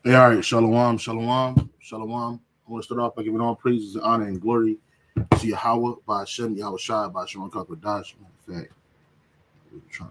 Hey, all right, shalom, shalom, shalom. I want to start off by giving all praises, honor, and glory to Yahweh, by Hashem, Yahweh Shai, by Hashem, Matter of fact, we're trying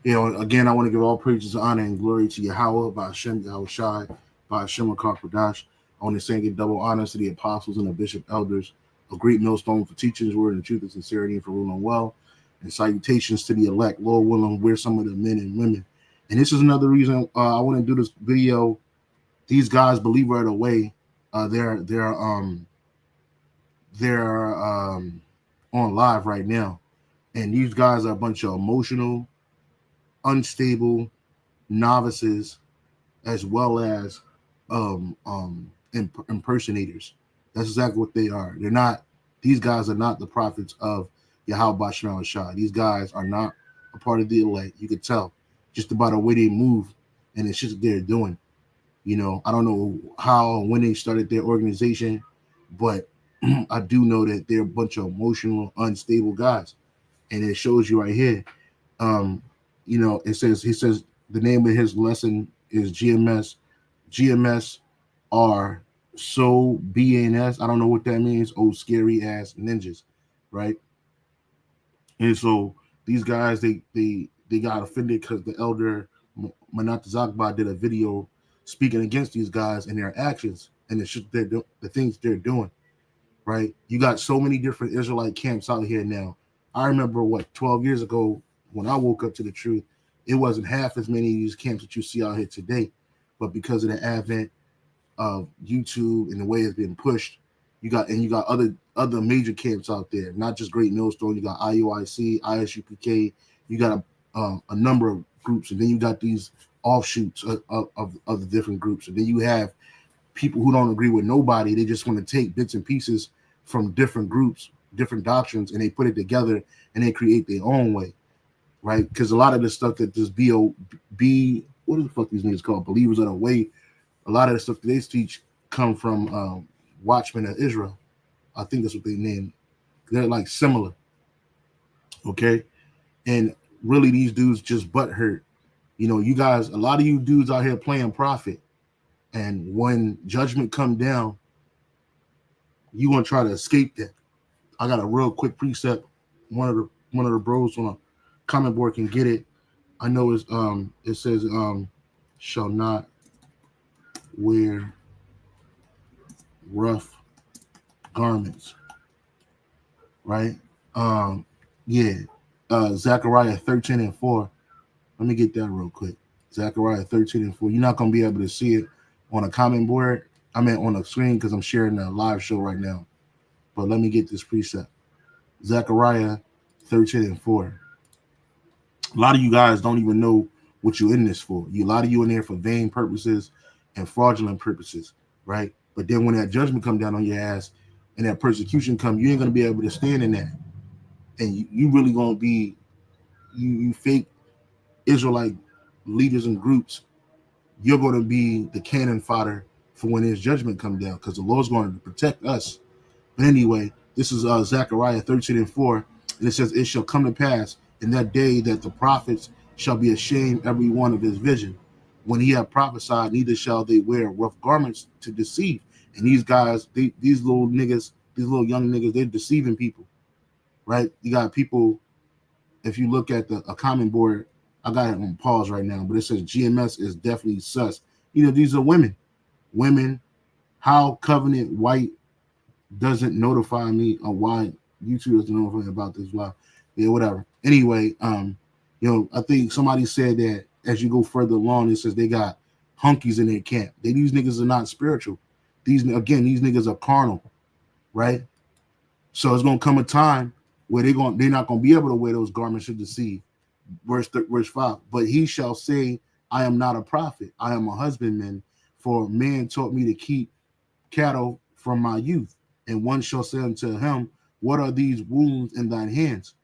to. Again, I want to give all praises, honor, and glory to Yahweh, by Hashem, Yahweh Shai, by Hashem, Matter of fact. I want to say and give double honors to the apostles and the bishop elders, a great millstone for teaching his word in truth and sincerity and for ruling well. And salutations to the elect, Lord willing, we're some of the men and women. And this is another reason I want to do this video. These guys believe right away. They're on live right now, and these guys are a bunch of emotional, unstable novices, as well as impersonators. That's exactly what they are. They're not. These guys are not the prophets of Yahweh Bashar Shah. These guys are not a part of the elect. You could tell just about the way they move, and it's just what they're doing. I don't know how when they started their organization, but I do know that they're a bunch of emotional, unstable guys, and it shows you right here. He says the name of his lesson is GMS. GMS are so BNS. I don't know what that means. Oh, scary ass ninjas, right? And so these guys, they got offended because the elder Manat Zakba did a video speaking against these guys and their actions and the things they're doing. Right? You got so many different Israelite camps out here now. I remember 12 years ago when I woke up to the truth, it wasn't half as many of these camps that you see out here today. But because of the advent of YouTube and the way it's been pushed, you got other major camps out there, not just Great Millstone. You got IUIC, ISUPK. You got a number of groups, and then you got these offshoots of the different groups, and then you have people who don't agree with nobody. They just want to take bits and pieces from different groups, different doctrines, and they put it together and they create their own way, right? Because a lot of the stuff that this what the fuck these niggas called, believers of the way, a lot of the stuff that they teach come from Watchmen of Israel. I think that's what they named. They're like similar, okay? And really, these dudes just butt hurt. You guys, a lot of you dudes out here playing prophet, and when judgment come down, you want to try to escape that. I got a real quick precept. One of the bros on a comment board can get it. I know it says shall not wear rough garments, right? Yeah. Zechariah 13:4. Let me get that real quick. Zechariah 13:4. You're not gonna be able to see it on a comment board. I mean on a screen because I'm sharing a live show right now. But let me get this precept. Zechariah 13:4. A lot of you guys don't even know what you're in this for. A lot of you in there for vain purposes and fraudulent purposes, right? But then when that judgment come down on your ass and that persecution come, you ain't gonna be able to stand in that. And you really gonna be you fake Israelite leaders and groups. You're gonna be the cannon fodder for when his judgment come down, because the Lord's going to protect us. But anyway, this is Zechariah 13:4, and it says, "It shall come to pass in that day that the prophets shall be ashamed every one of his vision. When he have prophesied, neither shall they wear rough garments to deceive." And these guys, these little niggas, these little young niggas, they're deceiving people, right? You got people. If you look at a comment board, I got it on pause right now, but it says GMS is definitely sus. These are women. Women, how Covenant White doesn't notify me of why YouTube doesn't notify me about this. Why? Yeah, whatever. Anyway, I think somebody said that as you go further along, it says they got hunkies in their camp. These niggas are not spiritual. These niggas are carnal, right? So it's gonna come a time where they're not gonna be able to wear those garments to deceive. Verse 5. But he shall say, "I am not a prophet. I am a husbandman. For man taught me to keep cattle from my youth." And one shall say unto him, "What are these wounds in thine hands?"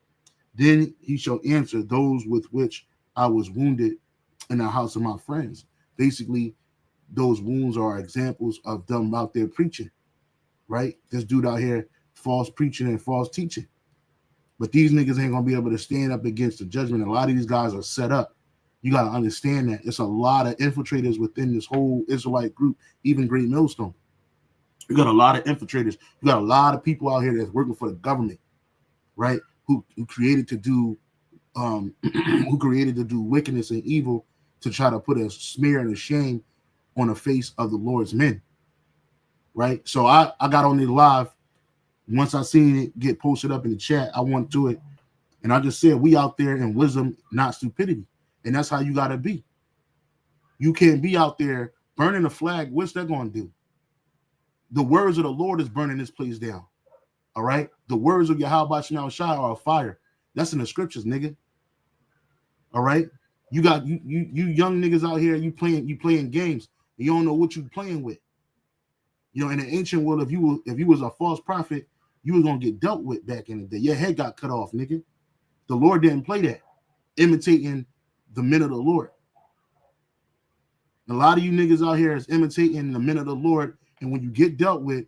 Then he shall answer, "Those with which I was wounded in the house of my friends." Basically, those wounds are examples of them out there preaching, right? This dude out here false preaching and false teaching, But these niggas ain't gonna be able to stand up against the judgment. A lot of these guys are set up. You gotta understand that it's a lot of infiltrators within this whole Israelite group, even Great Millstone. You got a lot of infiltrators. You got a lot of people out here that's working for the government, right? Who created to do who created to do wickedness and evil to try to put a smear and a shame on the face of the Lord's men, right? So I got on the live. Once I seen it get posted up in the chat, I went to it, and I just said, we out there in wisdom, not stupidity. And that's how you got to be. You can't be out there burning a flag. What's that going to do? The words of the Lord is burning this place down, all right? The words of Yahweh Shai are a fire. That's in the scriptures, nigga. All right, you got you young niggas out here. You playing games. You don't know what you playing with. You know, in the ancient world, if you was a false prophet, you was gonna get dealt with back in the day. Your head got cut off, nigga. The Lord didn't play that. Imitating the men of the Lord. A lot of you niggas out here is imitating the men of the Lord, and when you get dealt with,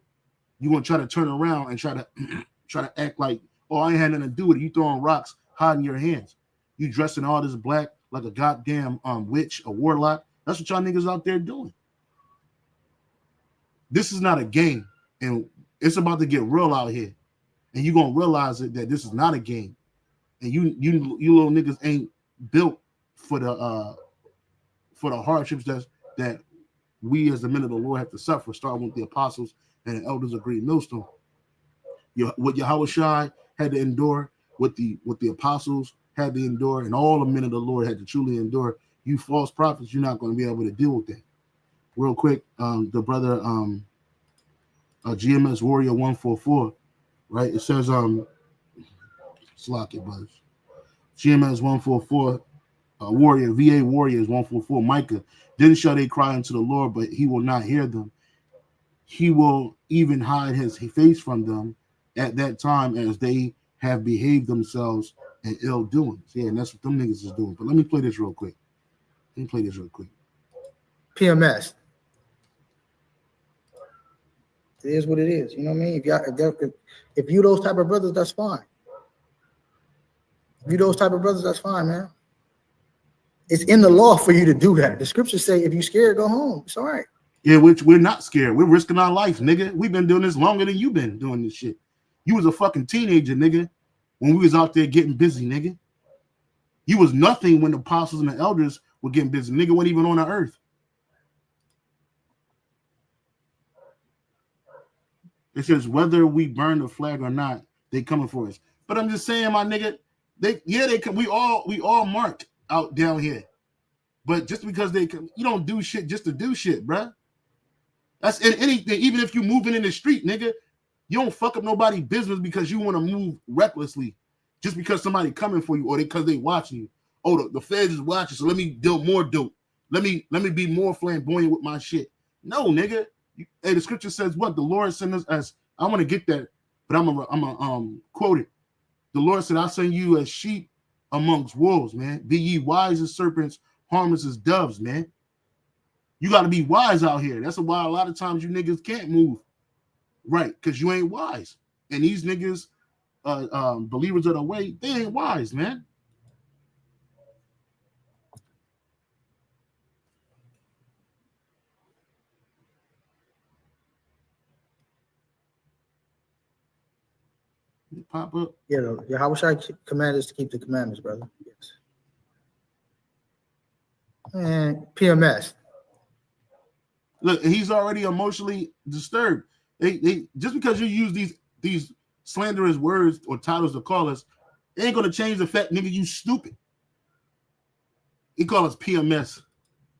you gonna try to turn around and try to act like, oh, I ain't had nothing to do with it. You throwing rocks, hiding your hands. You dressing all this black like a goddamn witch, a warlock. That's what y'all niggas out there doing. This is not a game, and it's about to get real out here. And you're gonna realize that this is not a game. And you little niggas ain't built for the hardships that we as the men of the Lord have to suffer, starting with the apostles and the elders of Great Millstone. What Yahweh Shai had to endure, what the apostles had to endure, and all the men of the Lord had to truly endure. You false prophets, you're not going to be able to deal with that. Real quick, the brother GMS Warrior 144, right? It says Slock it, brothers. GMS 144, Warrior, VA Warriors 144, Micah. Then shall they cry unto the Lord, but he will not hear them. He will even hide his face from them at that time, as they have behaved themselves in ill doings. Yeah, and that's what them niggas is doing. But let me play this real quick. PMS. It is what it is. You know what I mean? If you those type of brothers, that's fine. If you those type of brothers, that's fine, man. It's in the law for you to do that. The scriptures say if you're scared, go home. It's all right. Yeah, which we're not scared. We're risking our life, nigga. We've been doing this longer than you've been doing this shit. You was a fucking teenager, nigga, when we was out there getting busy, nigga. You was nothing when the apostles and the elders were getting busy. Nigga wasn't even on the earth. It says whether we burn the flag or not, they coming for us. But I'm just saying, my nigga, they come. We all marked out down here. But just because they come, you don't do shit just to do shit, bruh. That's in anything. Even if you moving in the street, nigga, you don't fuck up nobody's business because you want to move recklessly. Just because somebody coming for you or because they watching you. Oh, the feds is watching, so let me deal more dope. Let me be more flamboyant with my shit. No, nigga. Hey, the scripture says what? The Lord sent us as, I want to get that, but I'm gonna quote it. The Lord said, I send you as sheep amongst wolves, man. Be ye wise as serpents, harmless as doves, man. You got to be wise out here. That's why a lot of times you niggas can't move right, because you ain't wise. And these niggas, believers of the way, they ain't wise, man. Pop up. Yeah, how wish I command us to keep the commandments, brother. Yes. And PMS. Look, he's already emotionally disturbed. They just because you use these slanderous words or titles to call us, it ain't gonna change the fact, nigga, you stupid. He call us PMS.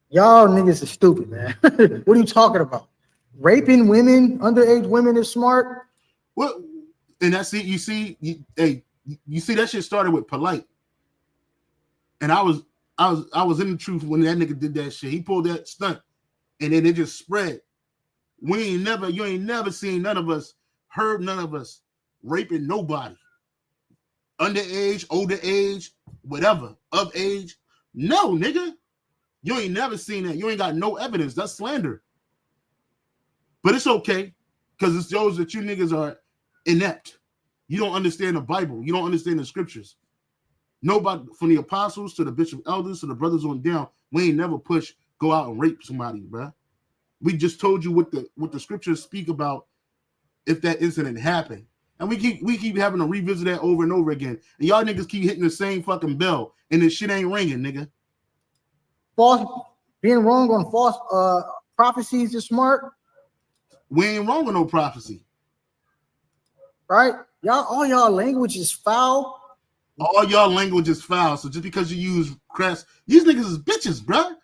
Y'all niggas are stupid, man. What are you talking about? Raping women, underage women is smart. What? And that's it. You see that shit started with Polite. And I was in the truth when that nigga did that shit. He pulled that stunt, and then it just spread. You ain't never seen none of us, heard none of us raping nobody. Underage, older age, whatever, of age. No, nigga. You ain't never seen that. You ain't got no evidence. That's slander. But it's okay, because it shows that you niggas are inept. You don't understand the Bible. You don't understand the scriptures. Nobody, from the apostles to the bishop elders to the brothers on down, we ain't never push go out and rape somebody, bruh. We just told you what the scriptures speak about if that incident happened. And we keep having to revisit that over and over again. And y'all niggas keep hitting the same fucking bell and this shit ain't ringing, nigga. Being wrong on false prophecies is smart. We ain't wrong with no prophecy. Right? All y'all language is foul. All y'all language is foul. So just because you use crass, these niggas is bitches, bruh.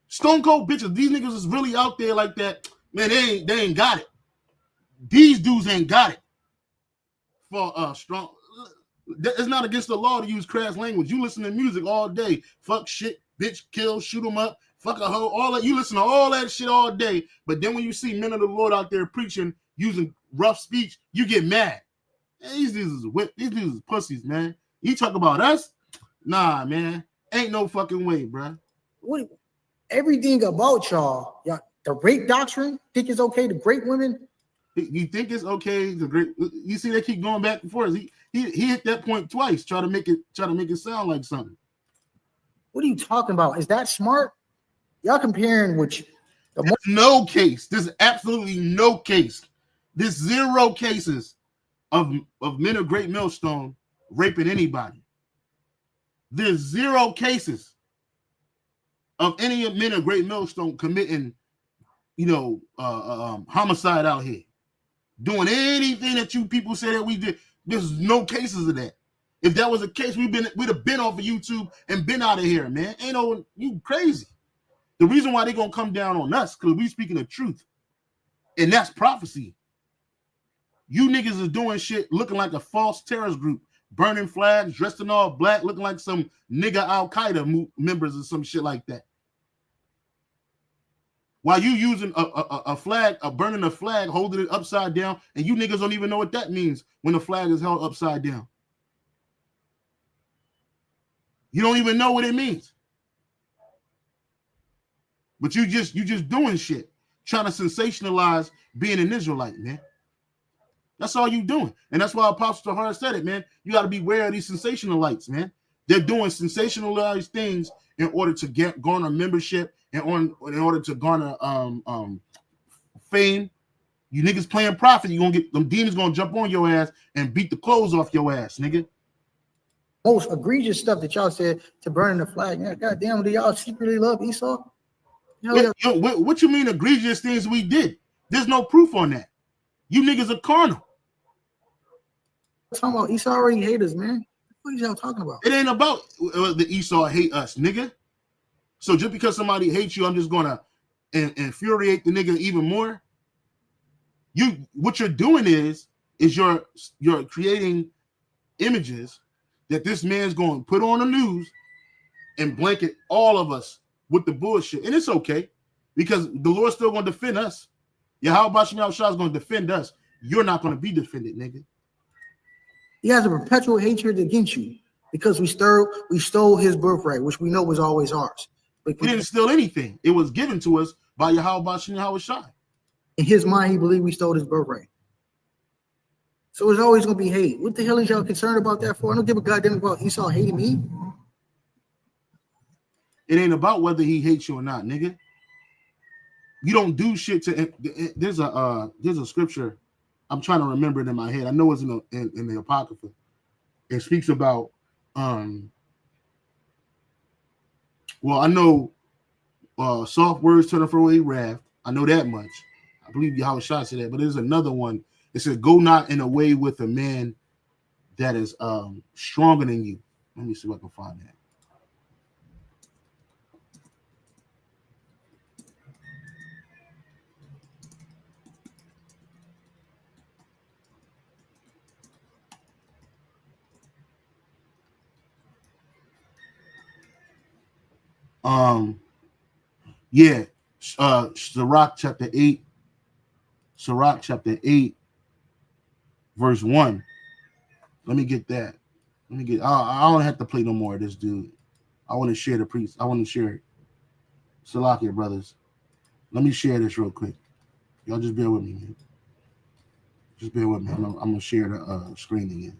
Stone cold bitches. These niggas is really out there like that. Man, they ain't got it. These dudes ain't got it. For strong. It's not against the law to use crass language. You listen to music all day. Fuck shit, bitch, kill, shoot them up, fuck a hoe, all that. You listen to all that shit all day. But then when you see men of the Lord out there preaching, using rough speech, you get mad. Man, these dudes is pussies, man. You talk about us? Nah, man. Ain't no fucking way, bruh. Everything about y'all, the rape doctrine, think it's okay to rape women? You think it's okay to great? You see, they keep going back and forth. He hit that point twice, try to make it sound like something. What are you talking about? Is that smart? Y'all comparing which no case. There's absolutely no case. There's zero cases of men of Great Millstone raping anybody. There's zero cases of any men of Great Millstone committing, homicide out here. Doing anything that you people say that we did. There's no cases of that. If that was a case, we'd have been off of YouTube and been out of here, man. Ain't no, you crazy. The reason why they gonna come down on us because we speaking the truth, and that's prophecy. You niggas is doing shit looking like a false terrorist group, burning flags, dressed in all black, looking like some nigga Al Qaeda members or some shit like that. While you using a flag, burning a flag, holding it upside down, and you niggas don't even know what that means when the flag is held upside down. You don't even know what it means. But you just doing shit, trying to sensationalize being an Israelite, man. That's all you doing. And that's why Apostle Tahar said it, man. You got to be aware of these sensationalites, man. They're doing sensationalized things in order to garner membership and in order to garner fame. You niggas playing prophet, you gonna get them demons gonna jump on your ass and beat the clothes off your ass, nigga. Most egregious stuff that y'all said to burning the flag. Man, goddamn, do y'all secretly love Esau? What you mean egregious things we did? There's no proof on that. You niggas are carnal. Talking about Esau already hate us, man. What are y'all talking about? It ain't about the Esau hate us, nigga. So just because somebody hates you, I'm just gonna infuriate the nigga even more. What you're doing is you're creating images that this man's going to put on the news and blanket all of us with the bullshit, and it's okay because the Lord's still going to defend us. Yahweh Shah is going to defend us. You're not going to be defended, nigga. He has a perpetual hatred against you because we stole his birthright, which we know was always ours. We didn't steal anything. It was given to us by Yahweh Shah. In his mind, he believed we stole his birthright. So it's always going to be hate. What the hell is y'all concerned about that for? I don't give a goddamn about Esau hating me. It ain't about whether he hates you or not, nigga. You don't do shit to. There's a scripture. I'm trying to remember it in my head. I know it's in the Apocrypha. It speaks about. Well, I know soft words turn away wrath. I know that much. I believe Yahweh Shah said that. But there's another one. It says, "Go not in a way with a man that is stronger than you." Let me see if I can find that. Sirach chapter 8. Sirach chapter 8, verse 1. Let me get that. I don't have to play no more of this, dude. I want to share the priest. I want to share it. Salakia, brothers. Let me share this real quick. Y'all just bear with me, man. Just bear with me. I'm gonna share the screen again.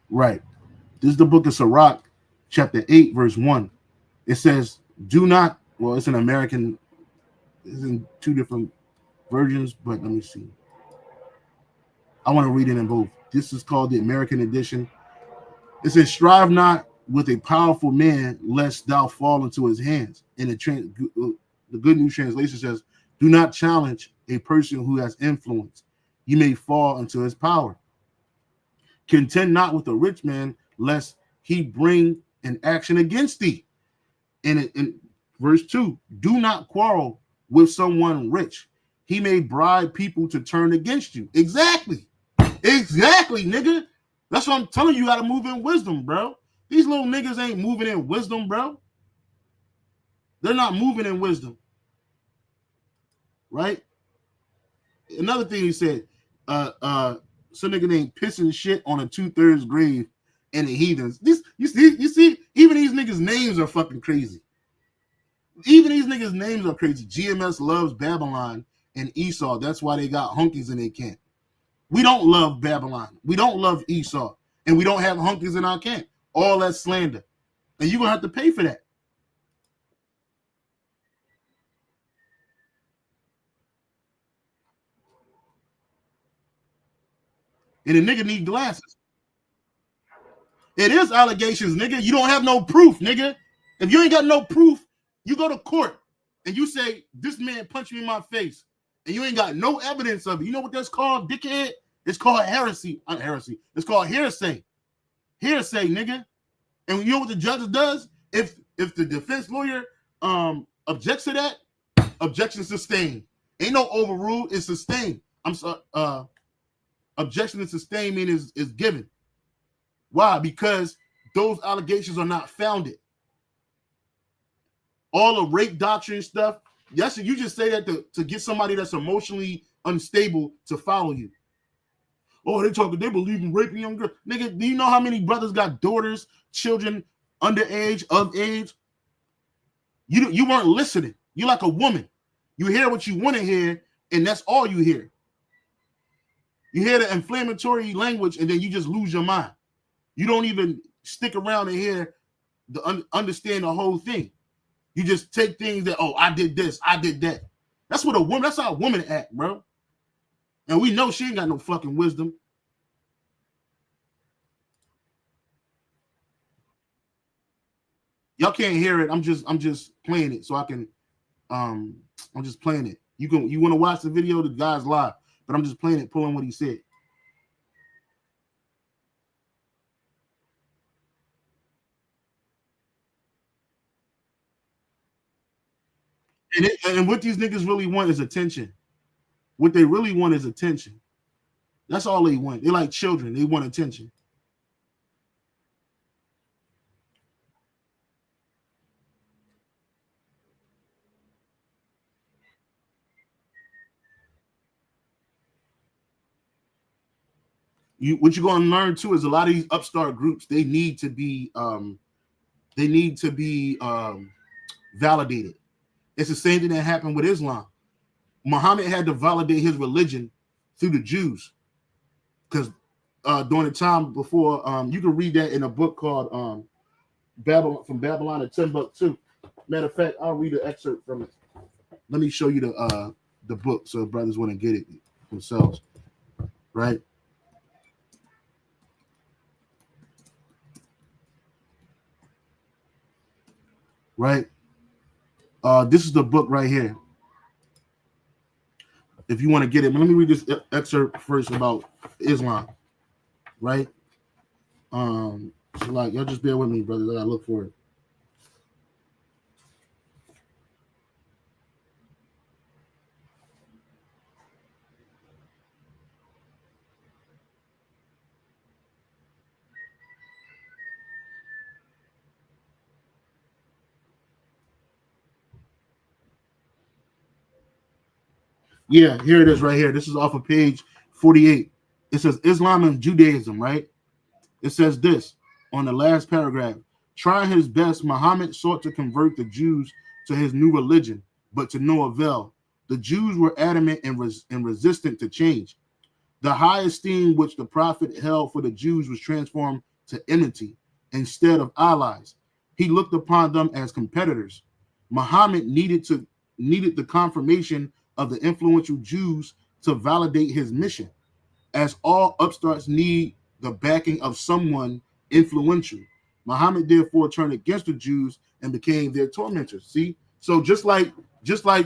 Right. This is the book of Sirach, chapter 8, verse 1. It says, do not, well, it's an American, it's in two different versions, but let me see. I want to read it in both. This is called the American edition. It says, strive not with a powerful man, lest thou fall into his hands. And the Good News Translation says, do not challenge a person who has influence. You may fall into his power. Contend not with a rich man, lest he bring an action against thee. And in verse 2, do not quarrel with someone rich. He may bribe people to turn against you. Exactly, nigga. That's what I'm telling you. You got to move in wisdom, bro. These little niggas ain't moving in wisdom, bro. They're not moving in wisdom, right? Another thing he said, some nigga named pissing shit on a 2/3 grave and the heathens. This you see, even these niggas' names are fucking crazy. Even these niggas' names are crazy. GMS loves Babylon and Esau. That's why they got hunkies in their camp. We don't love Babylon. We don't love Esau. And we don't have hunkies in our camp. All that slander. And you're going to have to pay for that. And the nigga need glasses. It is allegations, nigga. You don't have no proof, nigga. If you ain't got no proof, you go to court and you say, this man punched me in my face. And you ain't got no evidence of it. You know what that's called, dickhead? It's called heresy. Not heresy. It's called hearsay. Hearsay, nigga. And you know what the judge does? If the defense lawyer objects to that, objection sustained. Ain't no overruled, it's sustained. I'm sorry, objection to sustain means is given. Why? Because those allegations are not founded. All the rape doctrine stuff, yes, you just say that to get somebody that's emotionally unstable to follow you. Oh, they believe in raping young girls. Nigga, do you know how many brothers got daughters, children underage, of age? You weren't listening. You're like a woman. You hear what you want to hear, and that's all you hear. You hear the inflammatory language, and then you just lose your mind. You don't even stick around and hear understand the whole thing. You just take things that, oh, I did this, I did that. That's how a woman act, bro. And we know she ain't got no fucking wisdom. Y'all can't hear it. I'm just playing it so I can I'm just playing it. You want to watch the video, the guy's live, but I'm just playing it, pulling what he said. And what these niggas really want is attention. What they really want is attention. That's all they want. They're like children. They want attention. What you're going to learn too is a lot of these upstart groups, they need to be validated. It's the same thing that happened with Islam. Muhammad had to validate his religion through the Jews, because during the time before, you can read that in a book called Babylon, from Babylon to Timbuktu. Matter of fact, I'll read an excerpt from it. Let me show you the book so brothers want to get it themselves, right? Right. This is the book right here. If you want to get it, but let me read this excerpt first about Islam, right? So like, y'all just bear with me, brothers. I gotta look for it. Yeah, here it is right here. This is off of page 48. It says Islam and Judaism, right? It says this on the last paragraph. Trying his best, Muhammad sought to convert the Jews to his new religion, but to no avail. The Jews were adamant and resistant to change. The high esteem which the prophet held for the Jews was transformed to enmity instead of allies. He looked upon them as competitors. Muhammad needed the confirmation of the influential Jews to validate his mission, as all upstarts need the backing of someone influential. Muhammad therefore turned against the Jews and became their tormentors. See, so just like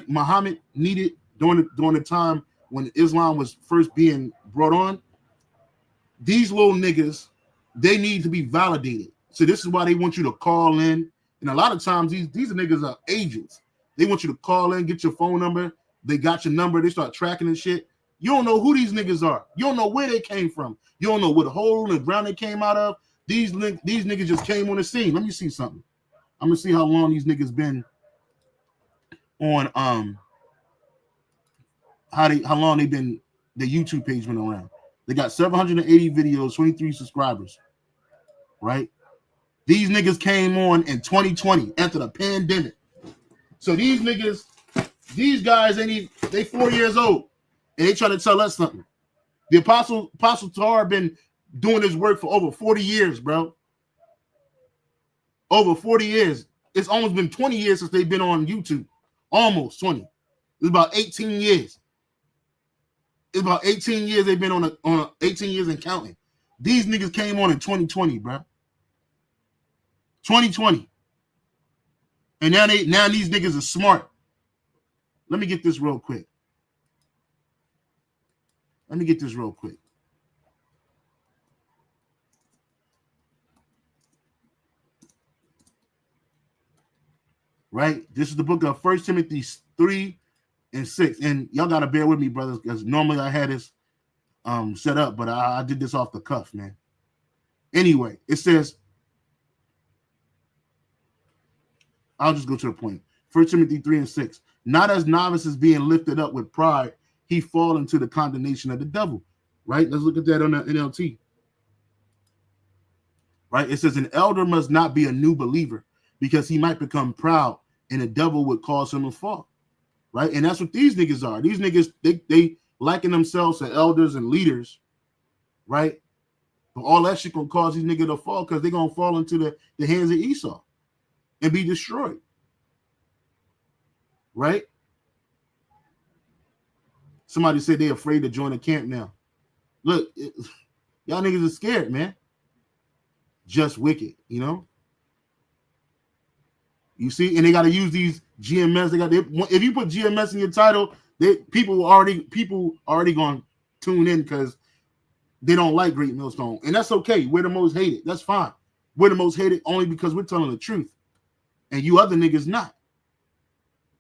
Muhammad needed during the time when Islam was first being brought on, these little niggas, they need to be validated. So this is why they want you to call in. And a lot of times these niggas are agents. They want you to call in, get your phone number. They got your number. They start tracking and shit. You don't know who these niggas are. You don't know where they came from. You don't know what hole in the ground they came out of. These niggas just came on the scene. Let me see something. I'm gonna see how long these niggas been on how long they been, the YouTube page been around. They got 780 videos, 23 subscribers. Right? These niggas came on in 2020 after the pandemic. So these niggas, these guys they 4 years old and they trying to tell us something. The Apostle Tar been doing this work for over 40 years, bro. Over 40 years. It's almost been 20 years since they've been on YouTube. Almost 20. It's about 18 years. It's about 18 years they've been on 18 years and counting. These niggas came on in 2020, bro. 2020. And now these niggas are smart. Let me get this real quick. Right? This is the book of 1 Timothy 3 and 6. And y'all got to bear with me, brothers, because normally I had this set up, but I did this off the cuff, man. Anyway, it says, I'll just go to the point. 1 Timothy 3 and 6. Not as novices being lifted up with pride, he fall into the condemnation of the devil. Right? Let's look at that on the NLT. Right? It says, an elder must not be a new believer because he might become proud and the devil would cause him to fall. Right? And that's what these niggas are. These niggas, they liken themselves to elders and leaders. Right? But all that shit gonna cause these niggas to fall because they're gonna fall into the hands of Esau and be destroyed. Right? Somebody said they're afraid to join the camp now. Look, y'all niggas are scared, man. Just wicked, you know? You see, and they got to use these GMS. If you put GMS in your title, people already going to tune in because they don't like Great Millstone. And that's okay. We're the most hated. That's fine. We're the most hated only because we're telling the truth. And you other niggas not.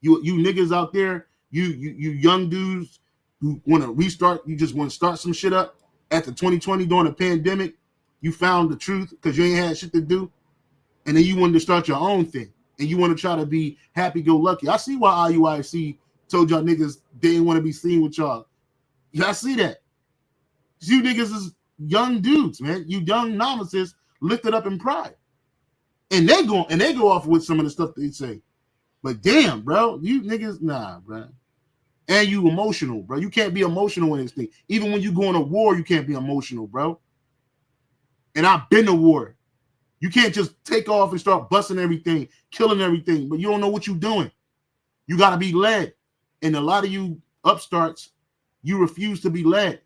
You niggas out there, you young dudes who want to restart, you just want to start some shit up after 2020 during the pandemic. You found the truth because you ain't had shit to do. And then you wanted to start your own thing. And you want to try to be happy-go-lucky. I see why IUIC told y'all niggas they didn't want to be seen with y'all. Y'all see that. You niggas is young dudes, man. You young novices lifted up in pride. And they go off with some of the stuff they say. But damn, bro, you niggas, nah, bro. And you emotional, bro. You can't be emotional in this thing. Even when you go in a war, you can't be emotional, bro. And I've been to war. You can't just take off and start busting everything, killing everything, but you don't know what you're doing. You got to be led. And a lot of you upstarts, you refuse to be led.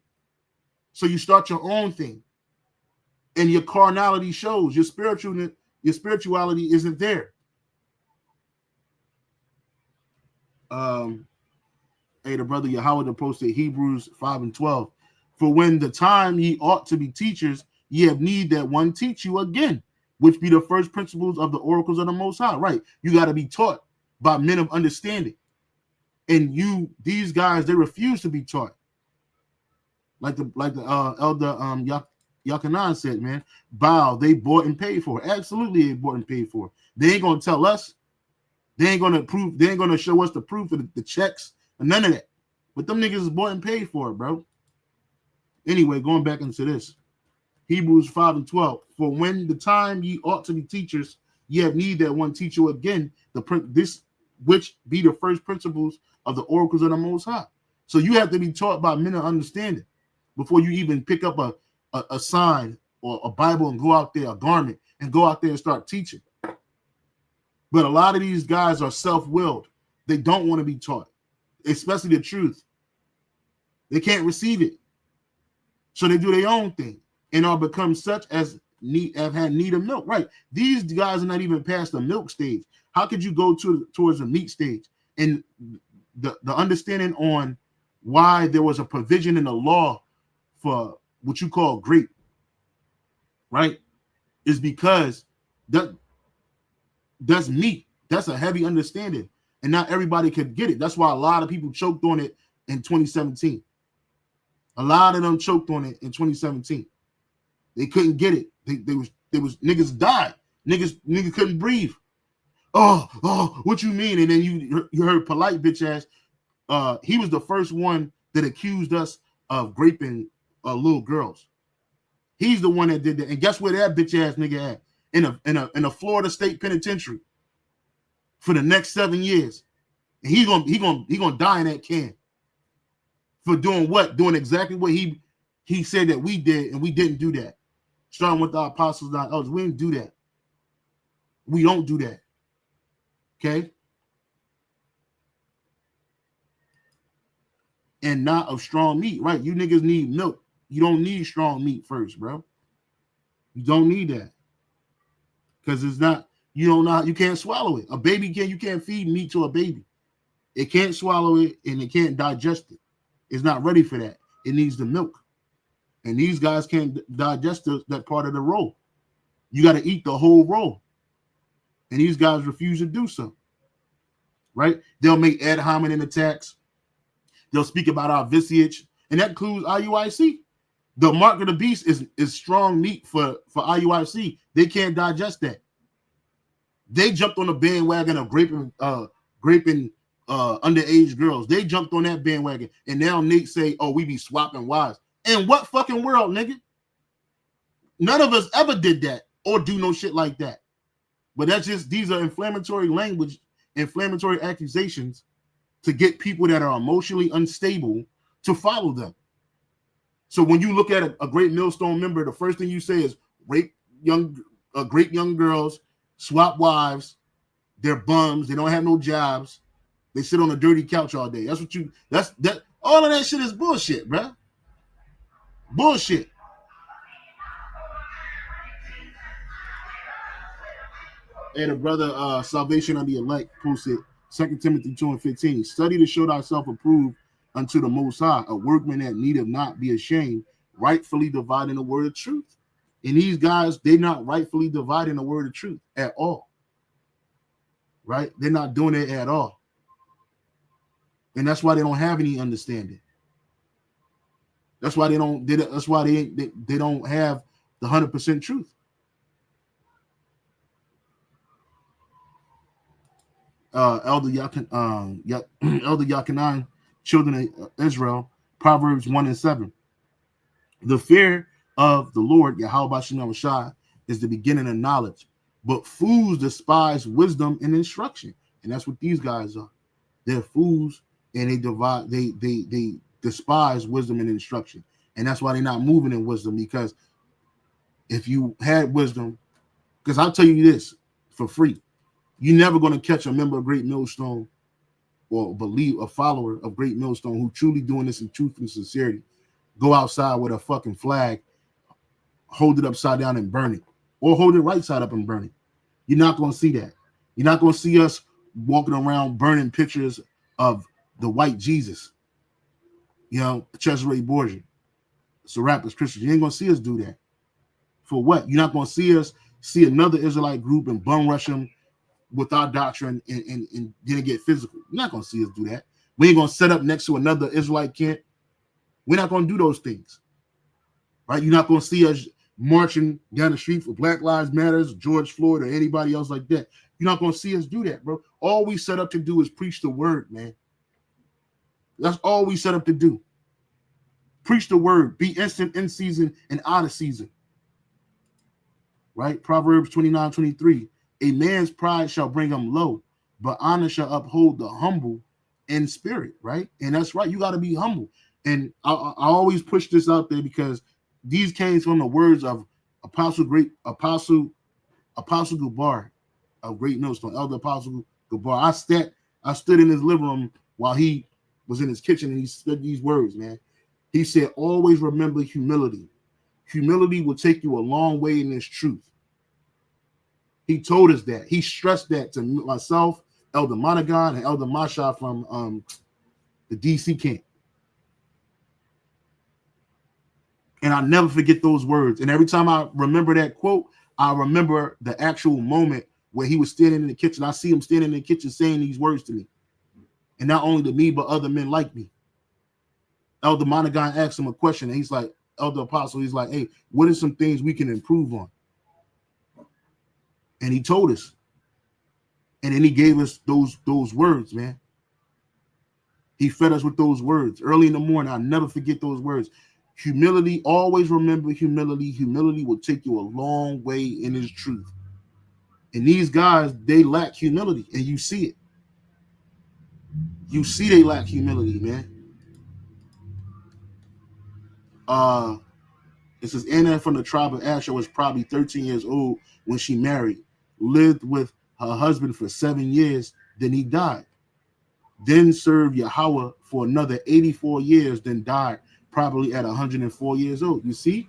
So you start your own thing. And your carnality shows. Your spirituality isn't there. Hey, the brother Yahweh posted Hebrews 5 and 12. For when the time ye ought to be teachers, ye have need that one teach you again, which be the first principles of the oracles of the Most High. Right. You got to be taught by men of understanding. And these guys, they refuse to be taught. Like the elder Yakanan said, man, bow, they bought and paid for. Absolutely, they bought and paid for. They ain't gonna tell us. They ain't gonna prove. They ain't gonna show us the proof of the checks and none of that. But them niggas is bought and paid for, bro. Anyway, going back into this, Hebrews 5 and 12. For when the time ye ought to be teachers, ye have need that one teach you again. This which be the first principles of the oracles of the Most High. So you have to be taught by men of understanding before you even pick up a sign or a Bible and go out there, a garment, and go out there and start teaching. But a lot of these guys are self-willed. They don't want to be taught, especially the truth. They can't receive it. So they do their own thing and are become such as have had need of milk. Right. These guys are not even past the milk stage. How could you go towards the meat stage? And the understanding on why there was a provision in the law for what you call grape, right, is because that's meat. That's a heavy understanding. And not everybody could get it. That's why a lot of people choked on it in 2017. A lot of them choked on it in 2017. They couldn't get it. They was niggas died. Niggas couldn't breathe. Oh, what you mean? And then you heard polite bitch ass. He was the first one that accused us of raping little girls. He's the one that did that. And guess where that bitch ass nigga at? In a Florida State Penitentiary for the next 7 years. And he gonna die in that can. For doing what? Doing exactly what he said that we did, and we didn't do that. Starting with the apostles and elders. We didn't do that. We don't do that. Okay? And not of strong meat, right? You niggas need milk. You don't need strong meat first, bro. You don't need that. Because it's not, you don't know, you can't swallow it. A baby you can't feed meat to a baby. It can't swallow it and it can't digest it. It's not ready for that. It needs the milk. And these guys can't digest that part of the roll. You got to eat the whole roll. And these guys refuse to do so. Right? They'll make ad hominem attacks. They'll speak about our visage. And that includes IUIC. The mark of the beast is strong meat for IUIC. They can't digest that. They jumped on the bandwagon of raping underage girls. They jumped on that bandwagon. And now Nate say, oh, we be swapping wives. In what fucking world, nigga? None of us ever did that or do no shit like that. But that's just, these are inflammatory language, inflammatory accusations to get people that are emotionally unstable to follow them. So when you look at a Great Millstone member, the first thing you say is rape great young girls, swap wives, they're bums, they don't have no jobs, they sit on a dirty couch all day. That all of that shit is bullshit, bro. Bullshit. And a brother, Salvation of the Elect, posted 2 Timothy 2:15. Study to show thyself approved unto the Most High, a workman that needeth not be ashamed, rightfully dividing the word of truth. And these guys, they're not rightfully dividing the word of truth at all. Right? They're not doing it at all. And that's why they don't have any understanding. That's why they don't have the 100% truth. Elder Yachanan, children of Israel, Proverbs 1:7. The fear of the Lord, Yahweh Shem Shai, is the beginning of knowledge. But fools despise wisdom and instruction. And that's what these guys are. They're fools and they despise wisdom and instruction. And that's why they're not moving in wisdom, because if you had wisdom, because I'll tell you this for free, you're never going to catch a member of Great Millstone or a follower of Great Millstone who truly doing this in truth and sincerity, go outside with a fucking flag, hold it upside down and burn it, or hold it right side up and burn it. You're not going to see that. You're not going to see us walking around burning pictures of the white Jesus, Cesare Borgia, Serapis Christians. You ain't going to see us do that. For what? You're not going to see us see another Israelite group and bum rush them with our doctrine and then get physical. You're not going to see us do that. We ain't going to set up next to another Israelite camp. We're not going to do those things. Right? You're not going to see us marching down the street for Black Lives Matters, George Floyd, or anybody else like that. You're not going to see us do that, bro. All we set up to do is preach the word, man. That's all we set up to do. Preach the word. Be instant in season and out of season. Right? Proverbs 29:23. A man's pride shall bring him low, but honor shall uphold the humble in spirit, right? And that's right. You got to be humble. And I always push this out there because these came from the words of Apostle Gabar of Great Millstone, Elder Apostle Gabar. I stood in his living room while he was in his kitchen, and he said these words, man. He said, always remember humility. Humility will take you a long way in this truth. He told us that. He stressed that to myself, Elder Monaghan, and Elder Masha from the DC camp. And I'll never forget those words. And every time I remember that quote, I remember the actual moment where he was standing in the kitchen. I see him standing in the kitchen saying these words to me. And not only to me, but other men like me. Elder Monaghan asked him a question, and he's like, Elder Apostle, he's like, hey, what are some things we can improve on? And he told us. And then he gave us those words, man. He fed us with those words early in the morning. I'll never forget those words. Humility, always remember humility. Humility will take you a long way in his truth. And these guys, they lack humility, and you see it. You see they lack humility, man. It says Anna from the tribe of Asher was probably 13 years old when she married, lived with her husband for 7 years, then he died. Then served Yahweh for another 84 years, then died probably at 104 years old. You see?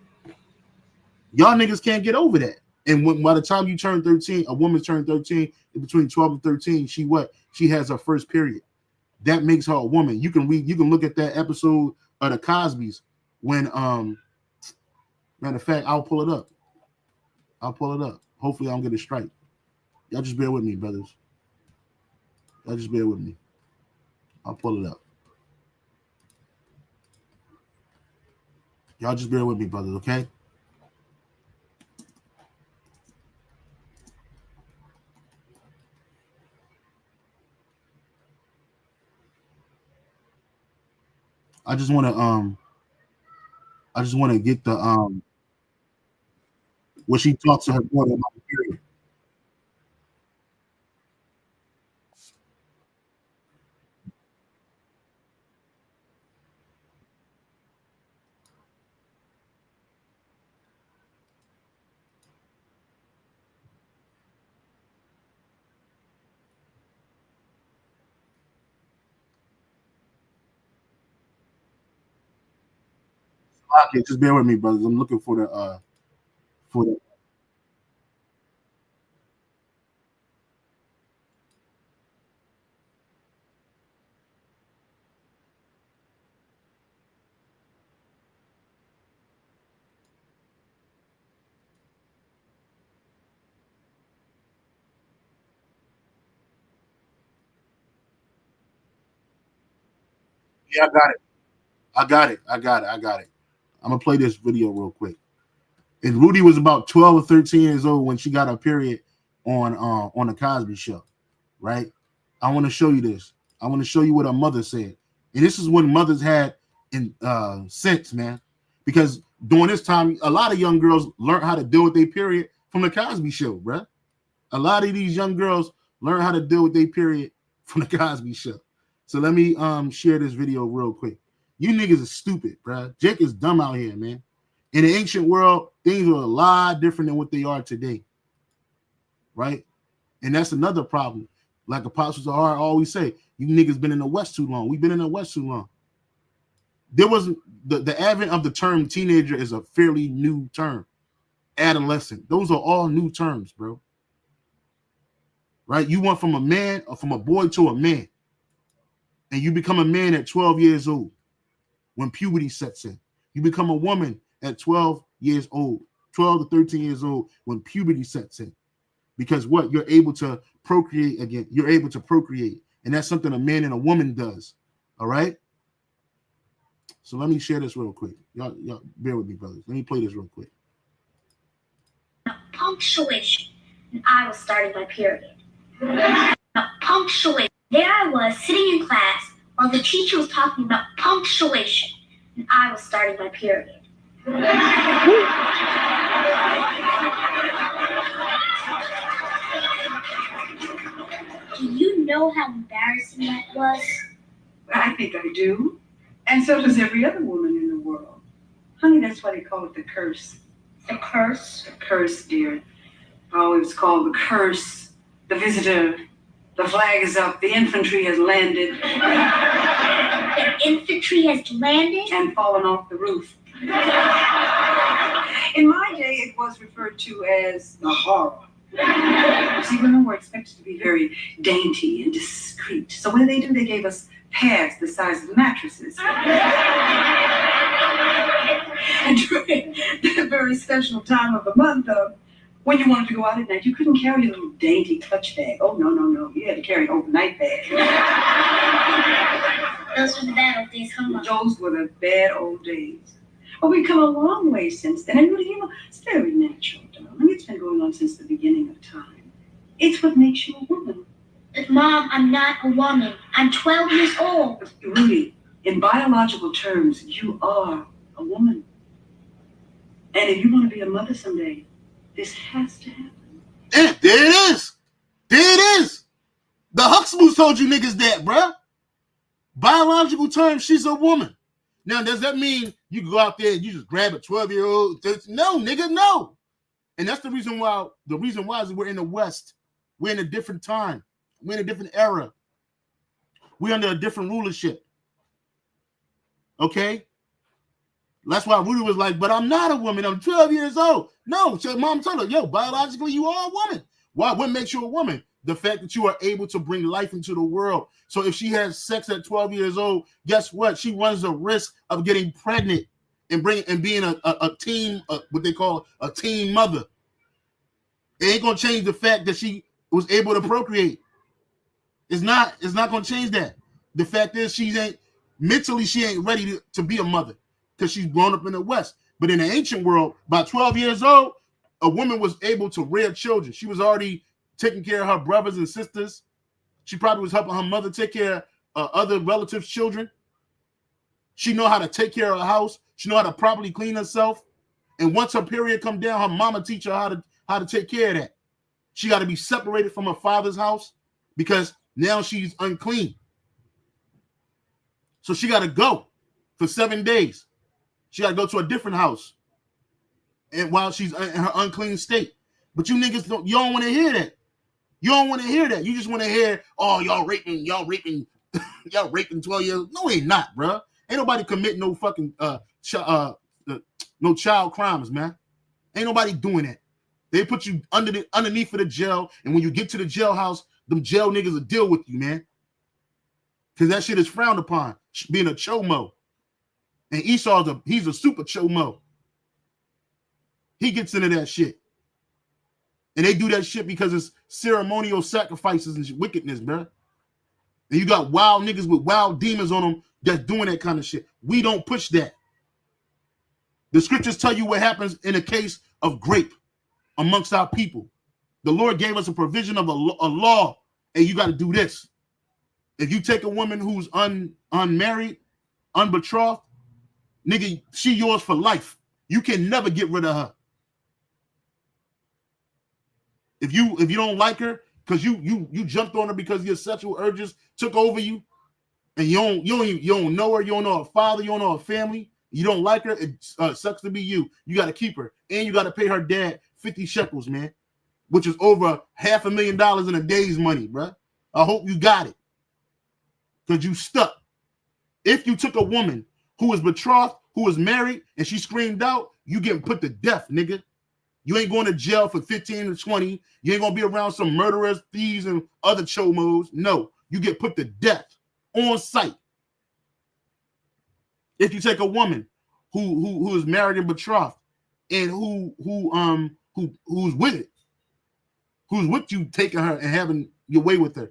Y'all niggas can't get over that. And by the time you turn 13, a woman turned 13, between 12 and 13, she has her first period. That makes her a woman. You can look at that episode of the Cosbys when matter of fact, I'll pull it up. Hopefully I don't get a strike. Y'all just bear with me, brothers. Y'all just bear with me. I'll pull it up. Y'all just bear with me, brothers, okay? I just want to get the where she talks to her daughter about the period. Okay, just bear with me, brothers. I'm looking for the yeah, I got it. I'm gonna play this video real quick. And Rudy was about 12 or 13 years old when she got her period on the Cosby Show, right? I want to show you this. I want to show you what her mother said. And this is when mothers had in sense, man. Because during this time, a lot of young girls learned how to deal with their period from the Cosby Show, bruh. A lot of these young girls learn how to deal with their period from the Cosby Show. So let me share this video real quick. You niggas are stupid, bruh. Jake is dumb out here, man. In the ancient world, things were a lot different than what they are today, right? And that's another problem. Like Apostles are always say, you niggas been in the West too long. We've been in the West too long. There wasn't the advent of the term teenager is a fairly new term. Adolescent. Those are all new terms, bro. Right? You went from a man or from a boy to a man. And you become a man at 12 years old when puberty sets in. You become a woman at 12 years old, 12 to 13 years old when puberty sets in. Because what? You're able to procreate again. You're able to procreate. And that's something a man and a woman does. All right? So let me share this real quick. Y'all bear with me, brothers. Let me play this real quick. Punctuation. And I was starting my period. Punctuation. There I was sitting in class while the teacher was talking about punctuation. And I was starting my period. Do you know think I do. And so does every other woman in the world. Honey, that's why they call it the curse. The curse? The curse, dear. Oh, it was called the curse. The visitor. The flag is up. The infantry has landed. The infantry has landed? And fallen off the roof. In my day, it was referred to as the horror. You see, women were expected to be very dainty and discreet. So what did? They gave us pads the size of mattresses. And during that very special time of the month, when you wanted to go out at night, you couldn't carry a little dainty clutch bag. Oh, no. You had to carry an overnight bag. Those were the bad old days, huh? Those were the bad old days. But we've come a long way since then. And really, it's very natural, darling. It's been going on since the beginning of time. It's what makes you a woman. But Mom, I'm not a woman. I'm 12 years old. But Rudy, in biological terms, you are a woman. And if you want to be a mother someday, this has to happen. There it is. There it is. The Huxtables told you niggas that, bruh. Biological terms, she's a woman. Now, does that mean you go out there and you just grab a 12-year-old? No, nigga, no. And that's the reason why. The reason why is we're in the West. We're in a different time. We're in a different era. We're under a different rulership. Okay? That's why Rudy was like, but I'm not a woman. I'm 12 years old. No, so mom told her, yo, biologically, you are a woman. Why? What makes you a woman? The fact that you are able to bring life into the world. So if she has sex at 12 years old, guess what? She runs the risk of getting pregnant and being a teen, what they call a teen mother. It ain't gonna change the fact that she was able to procreate. It's not gonna change that. The fact is she ain't ready to be a mother because she's grown up in the West. But in the ancient world, by 12 years old, a woman was able to rear children. She was already taking care of her brothers and sisters. She probably was helping her mother take care of other relatives' children. She know how to take care of her house. She know how to properly clean herself. And once her period come down, her mama teach her how to take care of that. She got to be separated from her father's house because now she's unclean. So she got to go for 7 days. She got to go to a different house. And while she's in her unclean state. But you niggas don't want to hear that. You don't want to hear that. You just want to hear, oh, y'all raping 12 years old. No, ain't not, bro. Ain't nobody commit no fucking no child crimes, man. Ain't nobody doing that. They put you underneath of the jail, and when you get to the jailhouse, them jail niggas will deal with you, man. Because that shit is frowned upon, being a chomo. And Esau's he's a super chomo. He gets into that shit. And they do that shit because it's ceremonial sacrifices and wickedness, bro. And you got wild niggas with wild demons on them that's doing that kind of shit. We don't push that. The scriptures tell you what happens in a case of grape amongst our people. The Lord gave us a provision of a law, and you got to do this. If you take a woman who's unmarried, unbetrothed, nigga, she yours for life. You can never get rid of her. If you don't like her because you jumped on her because your sexual urges took over you, and you don't know her, you don't know her father, you don't know her family, you don't like her, it sucks to be you. You got to keep her, and you got to pay her dad 50 shekels, man, which is over $500,000 in a day's money, bro. I hope you got it, because you stuck. If you took a woman who was betrothed, who was married, and she screamed out, you getting put to death, nigga. You ain't going to jail for 15 to 20. You ain't going to be around some murderers, thieves, and other chomos. No, you get put to death on sight. If you take a woman who is married and betrothed and who's with it, who's with you taking her and having your way with her,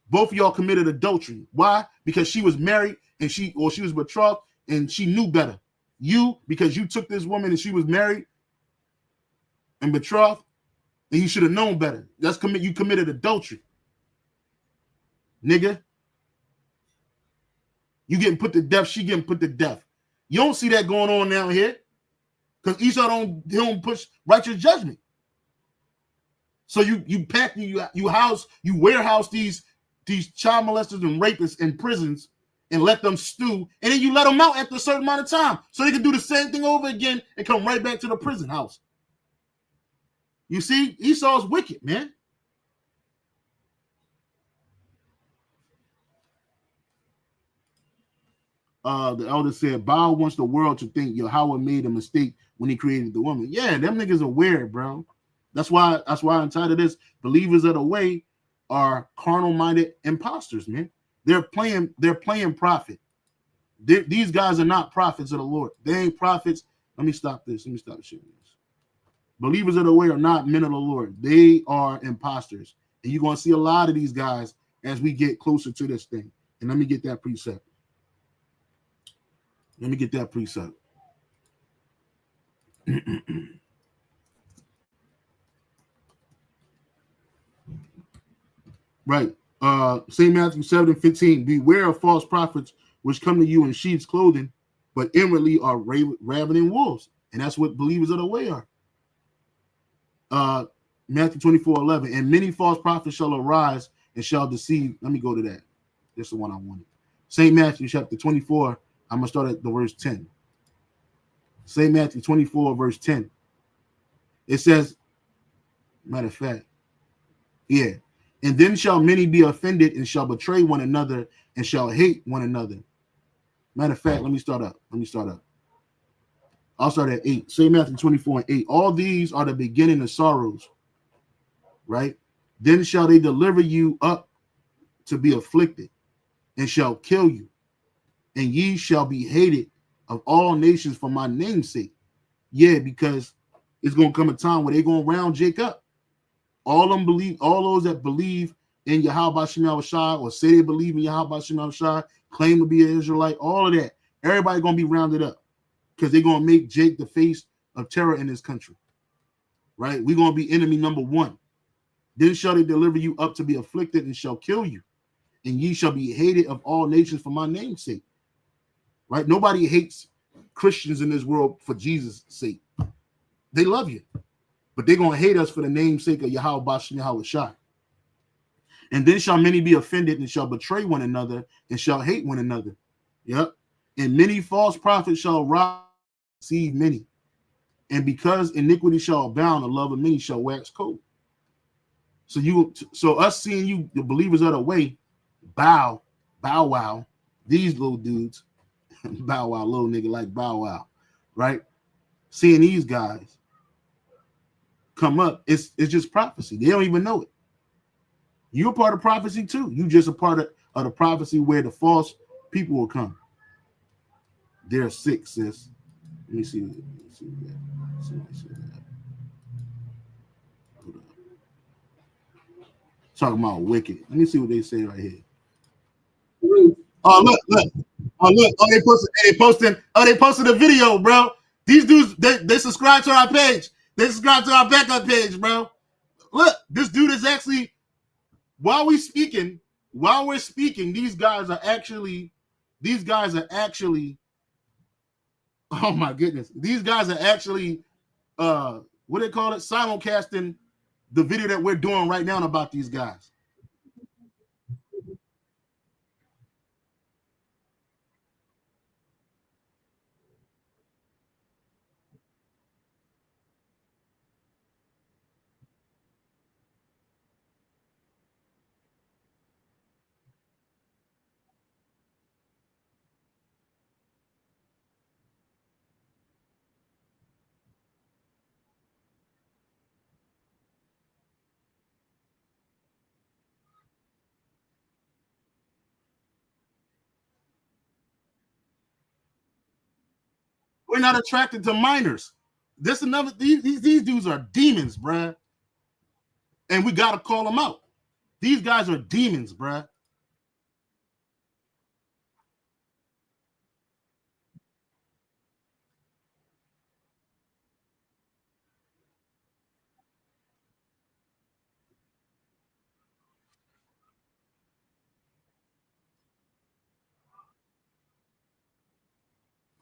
both of y'all committed adultery. Why? Because she was married and she was betrothed and she knew better. You, because you took this woman and she was married and betrothed, and you should have known better. You committed adultery. Nigga. You getting put to death, she getting put to death. You don't see that going on down here. Because Esau don't push righteous judgment. So you warehouse these child molesters and rapists in prisons, and let them stew, and then you let them out after a certain amount of time so they can do the same thing over again and come right back to the prison house. You see, Esau's wicked, man. The elder said, Baal wants the world to think Yahweh made a mistake when he created the woman. Yeah, them niggas are weird, bro. That's why I'm tired of this. Believers of the way are carnal-minded imposters, man. They're playing prophet. These guys are not prophets of the Lord. They ain't prophets. Let me stop this. Let me stop sharing this. Believers of the way are not men of the Lord. They are imposters. And you're going to see a lot of these guys as we get closer to this thing. And let me get that precept. Let me get that precept. Right. St. Matthew 7:15. Beware of false prophets which come to you in sheep's clothing, but inwardly are ravening wolves. And that's what believers of the way are. Matthew 24:11. And many false prophets shall arise and shall deceive. Let me go to that. That's the one I wanted. St. Matthew chapter 24. I'm going to start at the verse 10. St. Matthew 24, verse 10. It says, matter of fact, yeah. And then shall many be offended and shall betray one another and shall hate one another. Matter of fact, let me start up. I'll start at 8. St. Matthew 24:8. All these are the beginning of sorrows, right? Then shall they deliver you up to be afflicted and shall kill you. And ye shall be hated of all nations for my name's sake. Yeah, because it's going to come a time where they're going to round Jacob. All those that believe in Yahweh Shem Shai or say they believe in Yahweh Shem Shai, claim to be an Israelite, all of that, everybody going to be rounded up because they're going to make Jake the face of terror in this country, right? We're going to be enemy number one. Then shall they deliver you up to be afflicted and shall kill you, and ye shall be hated of all nations for my name's sake. Right? Nobody hates Christians in this world for Jesus' sake. They love you, but they're going to hate us for the name's sake of Yahweh Bashem Yahweh Shai. And then shall many be offended and shall betray one another and shall hate one another. Yep. And many false prophets shall rise and deceive many. And because iniquity shall abound, the love of many shall wax cold. So us seeing you, the believers of the way, bow wow, these little dudes. Bow Wow, little nigga like Bow Wow, right? Seeing these guys come up, it's just prophecy. They don't even know it. You're a part of prophecy too. You just a part of the prophecy where the false people will come. They're sick, sis. Let me see that. Hold up. Talking about wicked. Let me see what they say right here. Oh, look. Oh, look. Oh, they posted a video, bro. These dudes, they subscribe to our page. They subscribe to our backup page, bro. Look, this dude is actually, while we're speaking, these guys are actually, oh my goodness. These guys are actually, what they call it? Simulcasting the video that we're doing right now about these guys. We're not attracted to minors. These dudes are demons, bruh. And we gotta call them out. These guys are demons, bruh.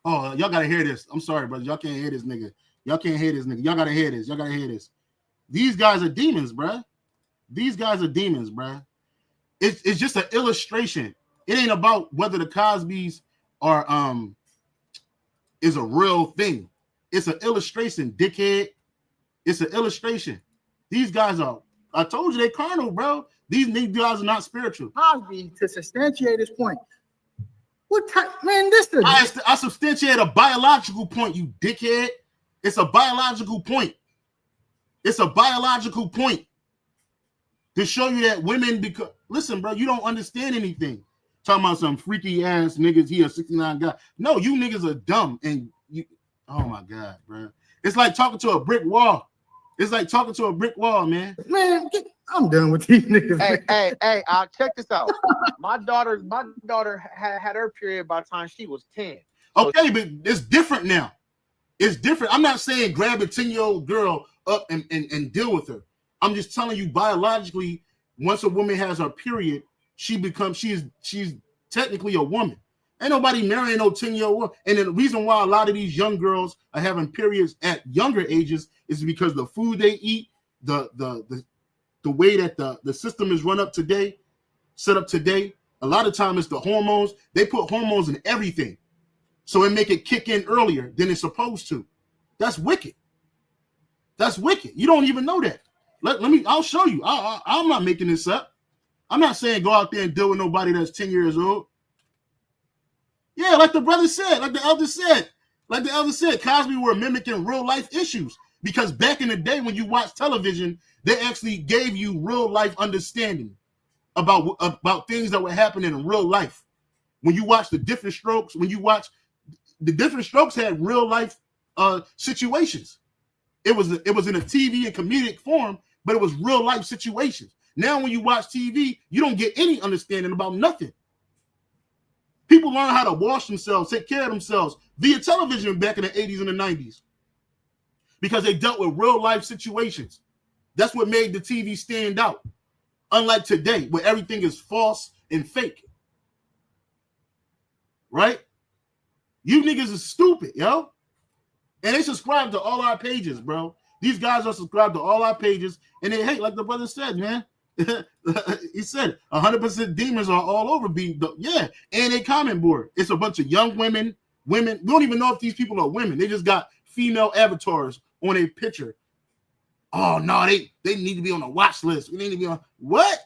Oh, y'all gotta hear this. I'm sorry, brother. Y'all can't hear this nigga. Y'all can't hear this nigga. Y'all gotta hear this. Y'all gotta hear this. These guys are demons, bruh. These guys are demons, bruh. It's just an illustration It ain't about whether the Cosbys are is a real thing. It's an illustration, dickhead. It's an illustration. These guys are, I told you, they carnal, bro. These guys are not spiritual. Cosby, to substantiate his point. What type, man, this is... I substantiate a biological point, you dickhead. It's a biological point. It's a biological point to show you that women, because, listen, bro, you don't understand anything. Talking about some freaky ass niggas, he a 69 guy. No, you niggas are dumb. And you, oh my God, bro. It's like talking to a brick wall. It's like talking to a brick wall, man. Man, I'm done with these niggas. Hey, check this out. My daughter had her period by the time she was 10. So okay, but it's different now. It's different. I'm not saying grab a 10-year-old girl up and deal with her. I'm just telling you biologically, once a woman has her period, she's technically a woman. Ain't nobody marrying no 10-year-old. And the reason why a lot of these young girls are having periods at younger ages is because the food they eat, the way that the system is set up today. A lot of time it's the hormones. They put hormones in everything, so it make it kick in earlier than it's supposed to. That's wicked. That's wicked. You don't even know that. I'll show you. I'm not making this up. I'm not saying go out there and deal with nobody that's 10 years old. Yeah, like the brother said, like the elder said, Cosby were mimicking real life issues, because back in the day when you watch television, they actually gave you real life understanding about things that were happening in real life. When you watch the Different Strokes, the Different Strokes had real life situations. It was in a TV and comedic form, but it was real life situations. Now, when you watch TV, you don't get any understanding about nothing. People learn how to wash themselves, take care of themselves via television back in the 80s and the 90s, because they dealt with real life situations. That's what made the TV stand out. Unlike today, where everything is false and fake. Right? You niggas are stupid, yo. And they subscribe to all our pages, bro. These guys are subscribed to all our pages, and they hate, like the brother said, man. He said 100% demons are all over yeah, and a comment board. It's a bunch of young women. We don't even know if these people are women. They just got female avatars on a picture. Oh no, they need to be on a watch list. We need to be on what?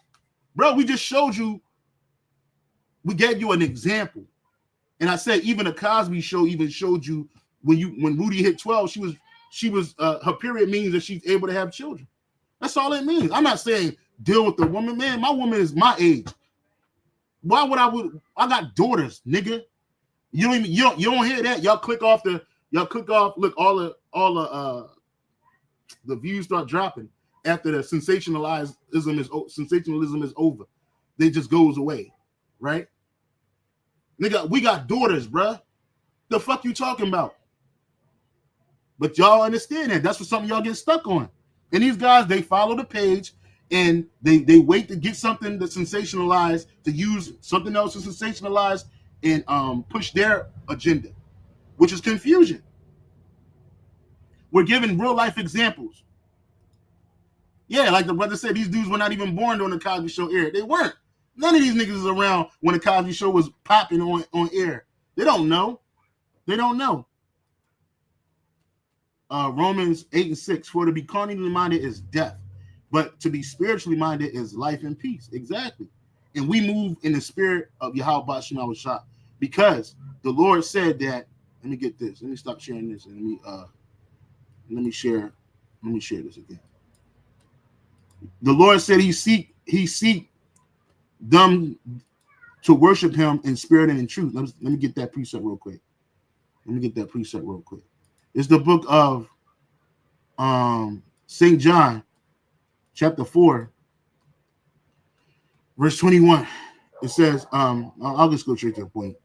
Bro, we just showed you. We gave you an example. And I said even a Cosby show even showed you when Rudy hit 12, she was her period means that she's able to have children. That's all it means. I'm not saying deal with the woman, man. My woman is my age. Why would I got daughters, nigga. You don't hear that. Y'all click off. Look, all the views start dropping after the sensationalism is over. They just goes away, right? Nigga, we got daughters, bruh. The fuck you talking about? But y'all understand that. That's what some of y'all get stuck on. And these guys, they follow the page and they wait to get something to sensationalize, to use something else to sensationalize and push their agenda, which is confusion. We're giving real life examples. Yeah, like the brother said, these dudes were not even born during the Cosby Show era. They weren't. None of these niggas is around when the Cosby Show was popping on air. They don't know. They don't know. Romans 8:6, for to be carnally minded is death, but to be spiritually minded is life and peace. Exactly. And we move in the spirit of Yahweh Bashim Awashah, because the Lord said that, let me get this. Let me stop sharing this and let me share this again. The Lord said he seek them to worship him in spirit and in truth. Let me get that precept real quick. It's the book of St. John, chapter 4, verse 21. It says, I'll just go straight to the point.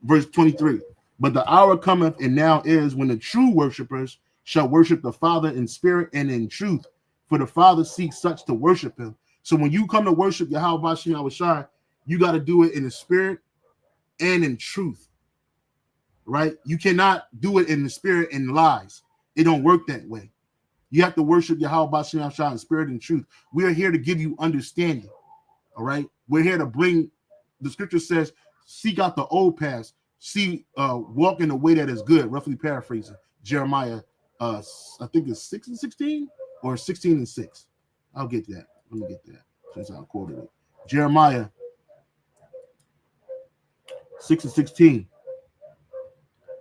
Verse 23. But the hour cometh, and now is, when the true worshipers shall worship the Father in spirit and in truth, for the Father seeks such to worship him. So when you come to worship Yahweh Bashim Awashai, you got to do it in the spirit and in truth. Right? You cannot do it in the spirit and lies. It don't work that way. You have to worship Yahweh Bashim Awashai in spirit and truth. We are here to give you understanding. All right, we're here to bring. The scripture says, "Seek out the old paths, walk in the way that is good." Roughly paraphrasing Jeremiah, I think it's 6:16 or 16:6. I'll get that. Let me get that since I quoted it. Jeremiah 6:16.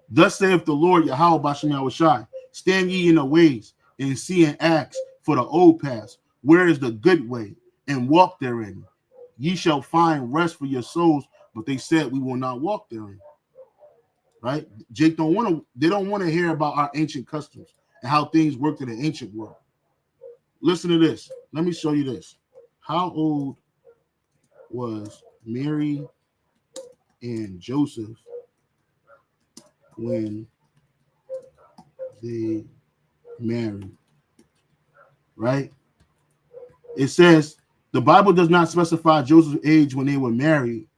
Thus saith the Lord Yahweh Bashem Yahushai, stand ye in the ways and see and ask for the old paths. Where is the good way? And walk therein. Ye shall find rest for your souls. But they said we will not walk therein. Right? Jake they don't want to hear about our ancient customs and how things worked in the ancient world. Listen to this. Let me show you this. How old was Mary and Joseph when they married? Right? It says the Bible does not specify Joseph's age when they were married.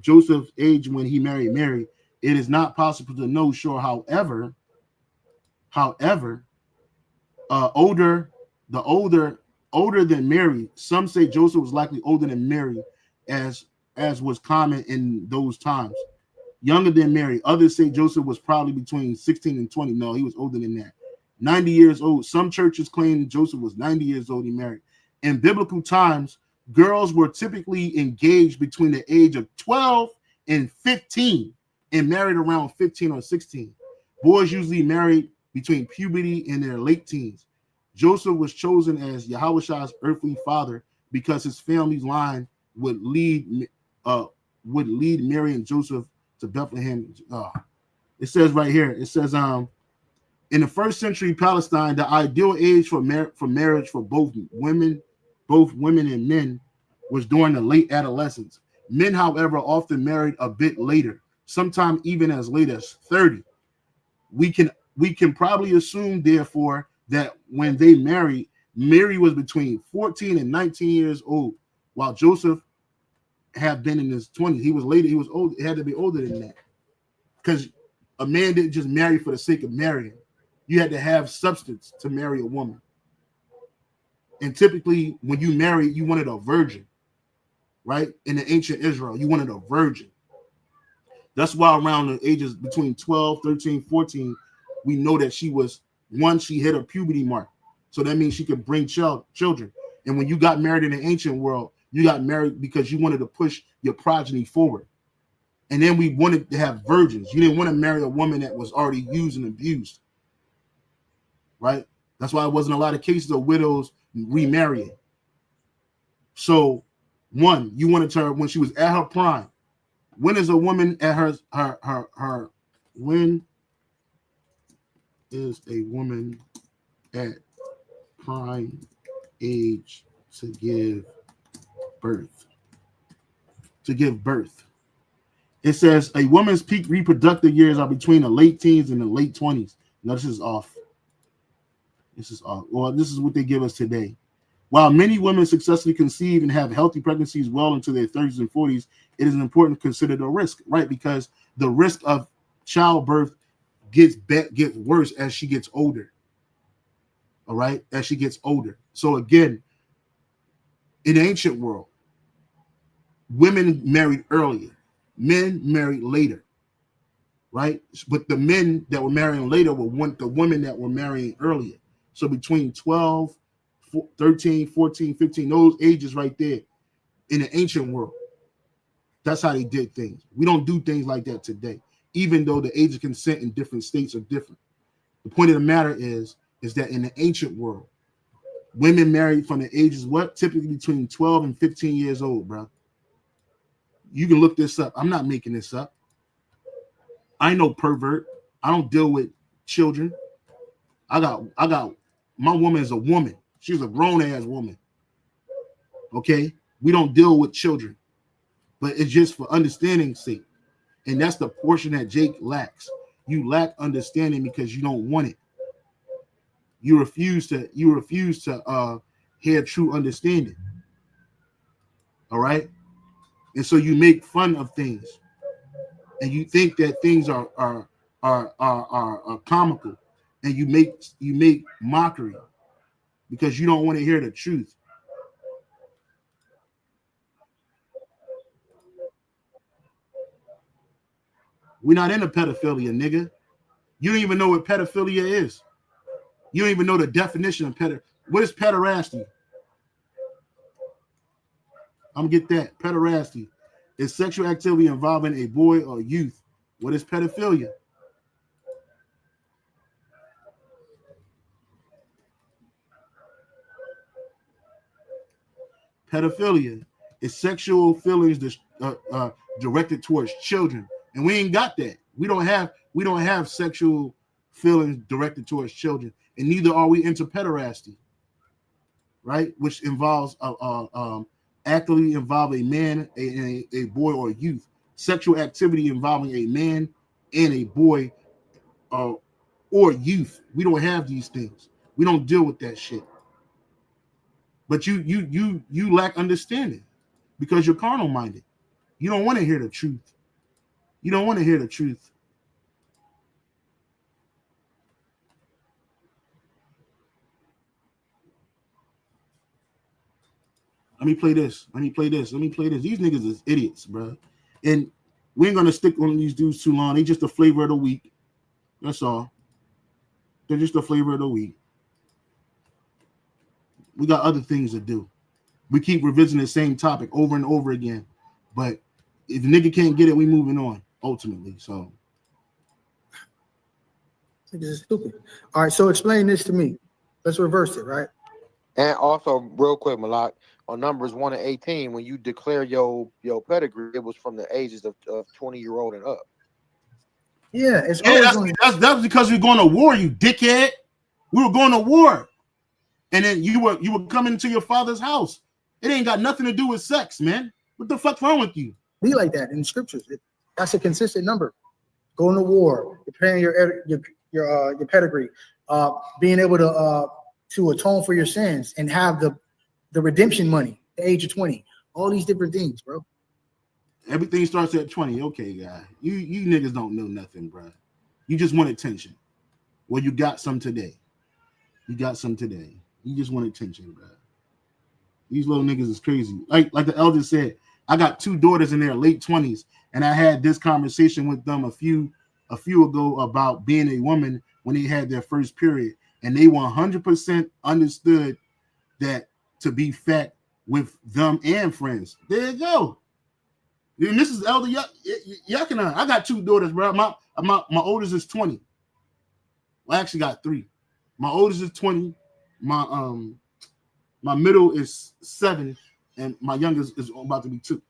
Joseph's age when he married Mary. It is not possible to know sure. However, older than Mary. Some say Joseph was likely older than Mary, as was common in those times. Younger than Mary. Others say Joseph was probably between 16 and 20. No, he was older than that. 90 years old. Some churches claim Joseph was 90 years old. He married. In biblical times, girls were typically engaged between the age of 12 and 15 and married around 15 or 16. Boys usually married between puberty and their late teens. Joseph was chosen as Yahushua earthly father because his family's line would lead Mary and Joseph to Bethlehem. It says right here, it says in the first century Palestine, the ideal age for marriage for both women and men was during the late adolescence. Men, however, often married a bit later, sometimes even as late as 30. We can probably assume, therefore, that when they married, Mary was between 14 and 19 years old, while Joseph had been in his 20s. He was later. He was old. It had to be older than that, because a man didn't just marry for the sake of marrying. You had to have substance to marry a woman. And typically, when you marry, you wanted a virgin, right? In the ancient Israel, you wanted a virgin. That's why around the ages between 12, 13, 14, we know that she hit her puberty mark. So that means she could bring children. And when you got married in the ancient world, you got married because you wanted to push your progeny forward. And then we wanted to have virgins. You didn't want to marry a woman that was already used and abused, right? That's why it wasn't a lot of cases of widows remarrying. So, one, you wanted her when she was at her prime. When is a woman at when is a woman at prime age to give birth? It says a woman's peak reproductive years are between the late teens and the late 20s. No, this is off. Well, this is what they give us today. While many women successfully conceive and have healthy pregnancies well into their 30s and 40s, it is important to consider the risk, right? Because the risk of childbirth gets worse as she gets older. All right, as she gets older. So again, in the ancient world, women married earlier, men married later, right? But the men that were marrying later want the women that were marrying earlier. So between 12, 13, 14, 15, those ages right there in the ancient world, that's how they did things. We don't do things like that today, even though the age of consent in different states are different. The point of the matter is that in the ancient world, women married from the ages, typically between 12 and 15 years old, bro. You can look this up. I'm not making this up. I ain't no pervert. I don't deal with children. I got my woman is a woman. She's a grown-ass woman. Okay? We don't deal with children. But it's just for understanding's sake. And that's the portion that Jake lacks. You lack understanding because you don't want it. You refuse to hear true understanding. All right? And so you make fun of things. And you think that things are comical. And you make mockery because you don't want to hear the truth. We're not into pedophilia, nigga. You don't even know what pedophilia is. You don't even know the definition of pedophilia. What is pederasty? I'm gonna get that. Pederasty is sexual activity involving a boy or youth. What is pedophilia? Pedophilia is sexual feelings directed towards children, and we ain't got that. We don't have sexual feelings directed towards children, and neither are we into pederasty, right? Which involves actively involve a man, a boy, or a youth. Sexual activity involving a man and a boy or youth. We don't have these things. We don't deal with that shit. But you lack understanding because you're carnal minded. You don't want to hear the truth. You don't want to hear the truth. Let me play this. These niggas is idiots, bro. And we ain't gonna stick on these dudes too long. They just the flavor of the week. That's all. They're just the flavor of the week. We got other things to do. We keep revisiting the same topic over and over again. But if the nigga can't get it, we moving on ultimately. So This is stupid. All right, so explain this to me. Let's reverse it, right? And also, real quick, Malak, on numbers 1 and 18, when you declare your pedigree, it was from the ages of 20-year-old and up. Yeah, it's that's because we're going to war, you dickhead. We were going to war, and then you were coming into your father's house. It ain't got nothing to do with sex, man. What the fuck's wrong with you? Be like that in the scriptures. That's a consistent number. Going to war, preparing your pedigree, being able to atone for your sins and have the redemption money, the age of 20. All these different things, bro. Everything starts at 20. Okay, guy. You niggas don't know nothing, bro. You just want attention. Well, you got some today. You just want attention, bro. These little niggas is crazy. Like the elder said, I got 2 daughters in their late 20s, and I had this conversation with them a few ago about being a woman when they had their first period, and they 100% understood that to be fat with them and friends. There you go. And this is Elder Yakina. I got 2 daughters, bro. My oldest is 20. Well, I actually got 3. My oldest is 20. My middle is 7, and my youngest is about to be 2.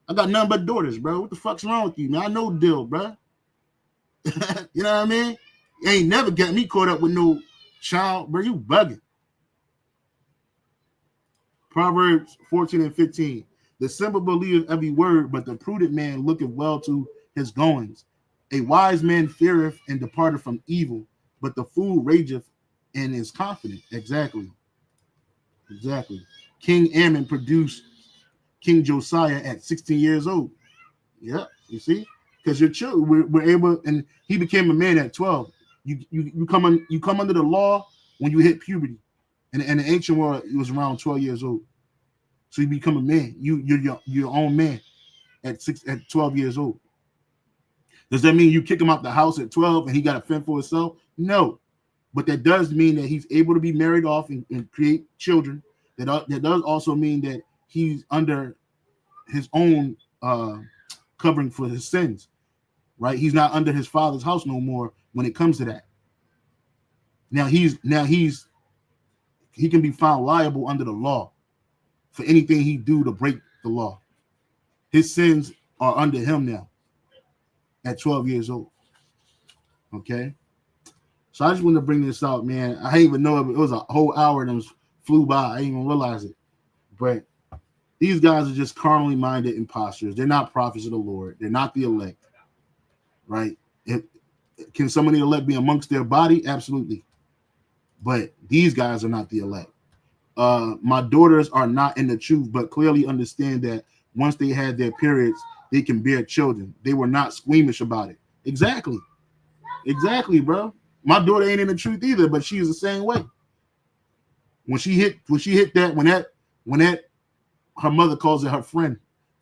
I got nothing but daughters, bro. What the fuck's wrong with you, man? I know the deal, bro. You know what I mean? You ain't never got me caught up with no child, bro. You bugging. Proverbs 14 and 15. The simple believeth every word, but the prudent man looketh well to his goings. A wise man feareth and departeth from evil, but the fool rageth and is confident. Exactly. King Ammon produced King Josiah at 16 years old. Yeah, you see? Because your children were able, and he became a man at 12. You come under the law when you hit puberty. And in the ancient world, it was around 12 years old. So you become a man. You're your own man at 12 years old. Does that mean you kick him out the house at 12 and he got to fend for himself? No. But that does mean that he's able to be married off and create children. That does also mean that he's under his own covering for his sins, right? He's not under his father's house no more when it comes to that. Now he can be found liable under the law for anything he do to break the law. His sins are under him now at 12 years old. Okay. So I just wanted to bring this out, man. I didn't even know it was a whole hour and it flew by. I didn't even realize it. But these guys are just carnally minded imposters. They're not prophets of the Lord. They're not the elect, right? Can some of the elect be amongst their body? Absolutely. But these guys are not the elect. My daughters are not in the truth, but clearly understand that once they had their periods, they can bear children. They were not squeamish about it. Exactly, bro. My daughter ain't in the truth either, but she is the same way. When that her mother calls it her friend,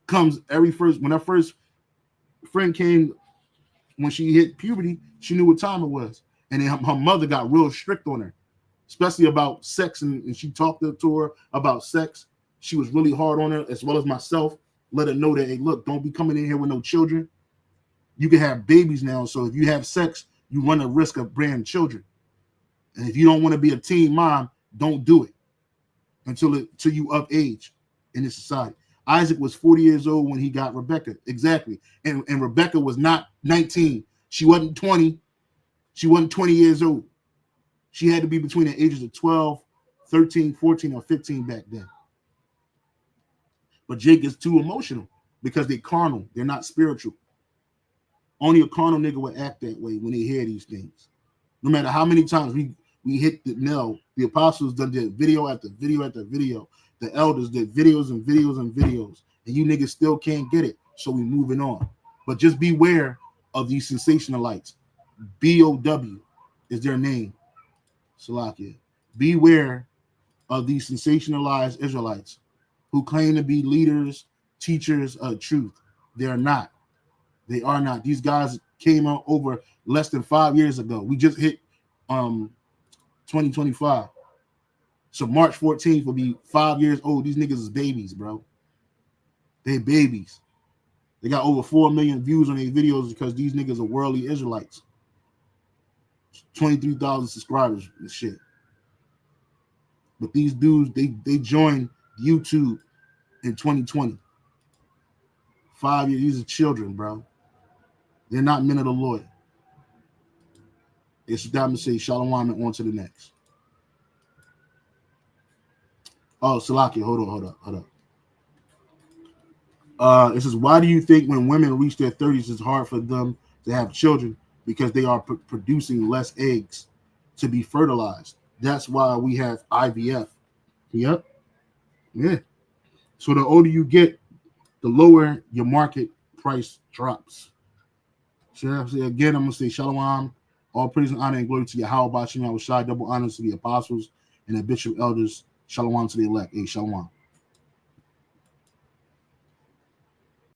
when her first friend came when she hit puberty, she knew what time it was. And then her mother got real strict on her, especially about sex. And she talked to her about sex. She was really hard on her, as well as myself. Let her know that, hey, look, don't be coming in here with no children. You can have babies now. So if you have sex, you run the risk of bringing children. And if you don't want to be a teen mom, don't do it until you of age in this society. Isaac was 40 years old when he got Rebecca. Exactly. And Rebecca was not 19. She wasn't 20. She wasn't 20 years old. She had to be between the ages of 12, 13, 14, or 15 back then. But Jake is too emotional because they're carnal. They're not spiritual. Only a carnal nigga would act that way when they hear these things. No matter how many times we hit the nail, the apostles done did video after video after video. The elders did videos and videos and videos. And you niggas still can't get it. So we moving on. But just beware of these sensationalites. BOW is their name. Salakia. Beware of these sensationalized Israelites who claim to be leaders, teachers of truth. They are not. They are not. These guys came out over less than 5 years ago. We just hit 2025. So March 14th will be 5 years old. These niggas is babies, bro. They babies. They got over 4 million views on their videos because these niggas are worldly Israelites. 23,000 subscribers and shit. But these dudes, they joined YouTube in 2020. 5 years. These are children, bro. They're not men of the Lord. It's time to say shalom and on to the next. Oh, Salakia, hold up. It says, why do you think when women reach their 30s, it's hard for them to have children? Because they are producing less eggs to be fertilized. That's why we have IVF. Yep. Yeah. So the older you get, the lower your market price drops. So again, I'm going to say shalom. All praise and honor and glory to Yahweh Bashim Yahushai. Double honors to the apostles and the bishop elders. Shalom to the elect. Hey, shalom.